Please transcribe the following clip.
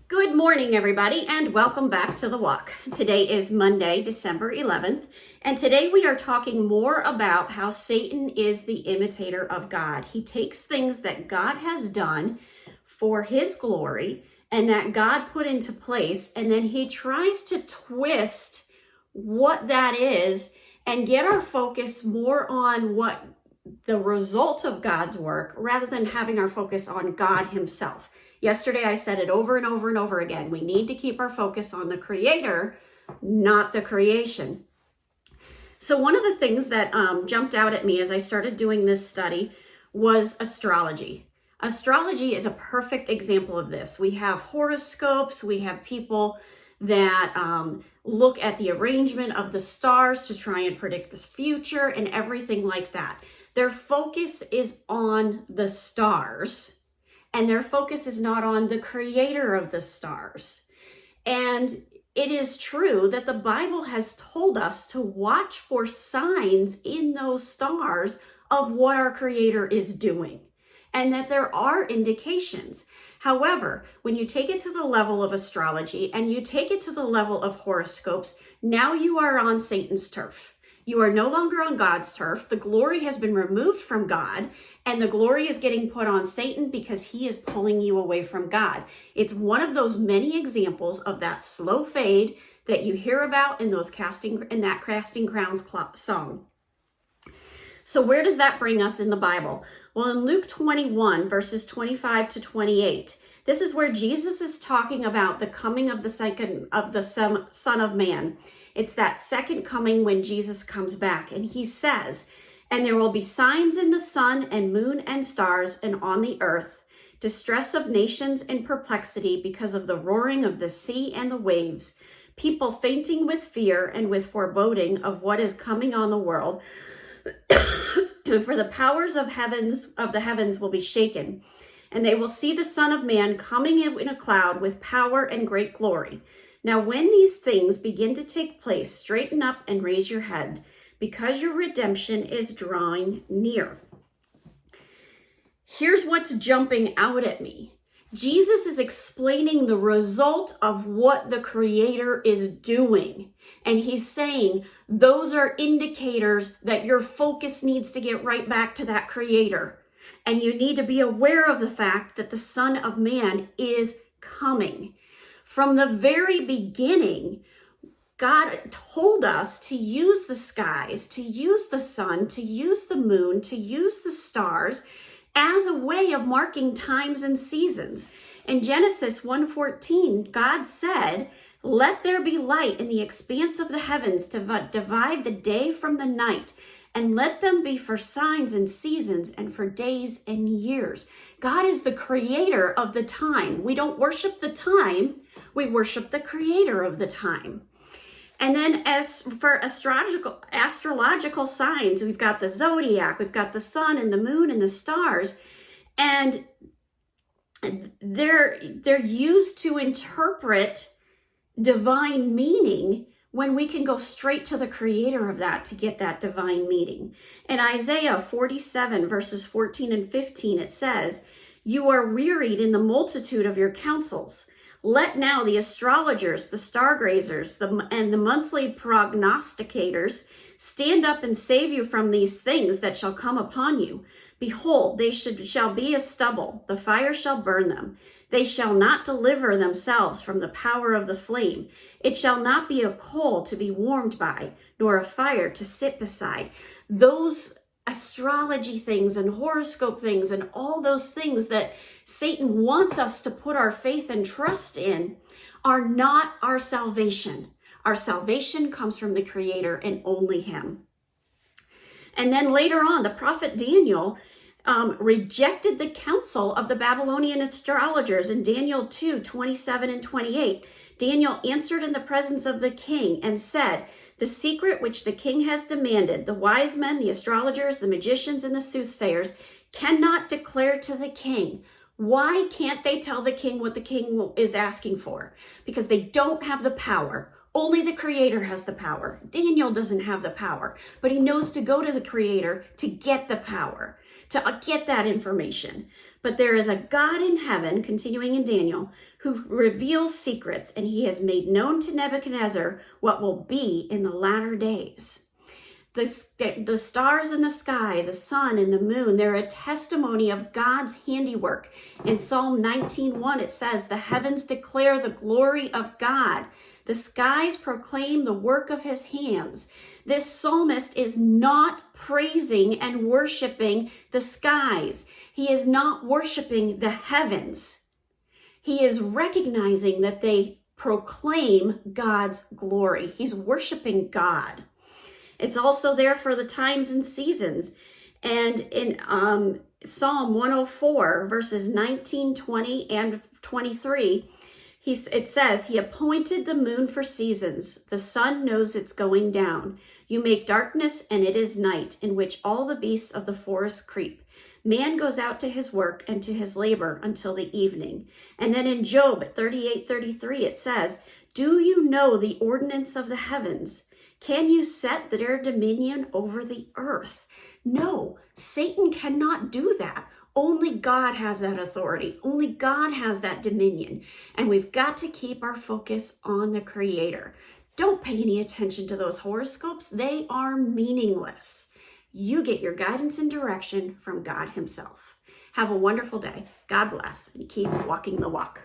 Good morning, everybody, and welcome back to The Walk. Today is Monday, December 11th, and today we are talking more about how Satan is the imitator of God. He takes things that God has done for his glory and that God put into place, and then he tries to twist what that is and get our focus more on what the result of God's work rather than having our focus on God himself. Yesterday, I said it over and over and over again. We need to keep our focus on the Creator, not the creation. So one of the things that jumped out at me as I started doing this study was astrology. Astrology is a perfect example of this. We have horoscopes, we have people that look at the arrangement of the stars to try and predict the future and everything like that. Their focus is on the stars, and their focus is not on the creator of the stars. And it is true that the Bible has told us to watch for signs in those stars of what our creator is doing, and that there are indications. However, when you take it to the level of astrology and you take it to the level of horoscopes, now you are on Satan's turf. You are no longer on God's turf. The glory has been removed from God, and the glory is getting put on Satan because he is pulling you away from God. It's one of those many examples of that slow fade that you hear about in that Casting Crowns song. So where does that bring us in the Bible? Well, in Luke 21, verses 25 to 28, this is where Jesus is talking about the coming of the Son of Man. It's that second coming when Jesus comes back, and he says, "And there will be signs in the sun and moon and stars and on the earth, distress of nations and perplexity because of the roaring of the sea and the waves, people fainting with fear and with foreboding of what is coming on the world, for the powers of the heavens will be shaken, and they will see the Son of Man coming in a cloud with power and great glory. Now, when these things begin to take place, straighten up and raise your head, because your redemption is drawing near." Here's what's jumping out at me. Jesus is explaining the result of what the Creator is doing. And he's saying those are indicators that your focus needs to get right back to that Creator. And you need to be aware of the fact that the Son of Man is coming. From the very beginning, God told us to use the skies, to use the sun, to use the moon, to use the stars as a way of marking times and seasons. In Genesis 1:14, God said, "Let there be light in the expanse of the heavens to divide the day from the night, and let them be for signs and seasons and for days and years." God is the creator of the time. We don't worship the time, we worship the creator of the time. And then as for astrological signs, we've got the zodiac, we've got the sun and the moon and the stars, and they're used to interpret divine meaning when we can go straight to the creator of that to get that divine meaning. In Isaiah 47, verses 14 and 15, it says, "You are wearied in the multitude of your counsels. Let now the astrologers, the stargazers, and the monthly prognosticators stand up and save you from these things that shall come upon you. Behold, they shall be as stubble, the fire shall burn them. They shall not deliver themselves from the power of the flame. It shall not be a coal to be warmed by, nor a fire to sit beside." Those astrology things and horoscope things and all those things that Satan wants us to put our faith and trust in are not our salvation. Our salvation comes from the Creator and only Him. And then later on, the prophet Daniel rejected the counsel of the Babylonian astrologers in Daniel 2:27 and 28. Daniel answered in the presence of the king and said, "The secret which the king has demanded, the wise men, the astrologers, the magicians, and the soothsayers cannot declare to the king." Why can't they tell the king what the king is asking for? Because they don't have the power. Only the Creator has the power. Daniel doesn't have the power, but he knows to go to the Creator to get the power, to get that information. But there is a God in heaven, continuing in Daniel, who reveals secrets, and he has made known to Nebuchadnezzar what will be in the latter days. The stars in the sky, the sun and the moon, they're a testimony of God's handiwork. In Psalm 19:1, it says, "The heavens declare the glory of God. The skies proclaim the work of his hands." This psalmist is not praising and worshiping the skies. He is not worshiping the heavens. He is recognizing that they proclaim God's glory. He's worshiping God. It's also there for the times and seasons. And in Psalm 104, verses 19, 20, and 23, it says, "He appointed the moon for seasons. The sun knows its going down. You make darkness, and it is night, in which all the beasts of the forest creep. Man goes out to his work and to his labor until the evening." And then in Job 38:33, it says, "Do you know the ordinance of the heavens? Can you set their dominion over the earth?" No, Satan cannot do that. Only God has that authority. Only God has that dominion. And we've got to keep our focus on the Creator. Don't pay any attention to those horoscopes. They are meaningless. You get your guidance and direction from God himself. Have a wonderful day. God bless, and keep walking the walk.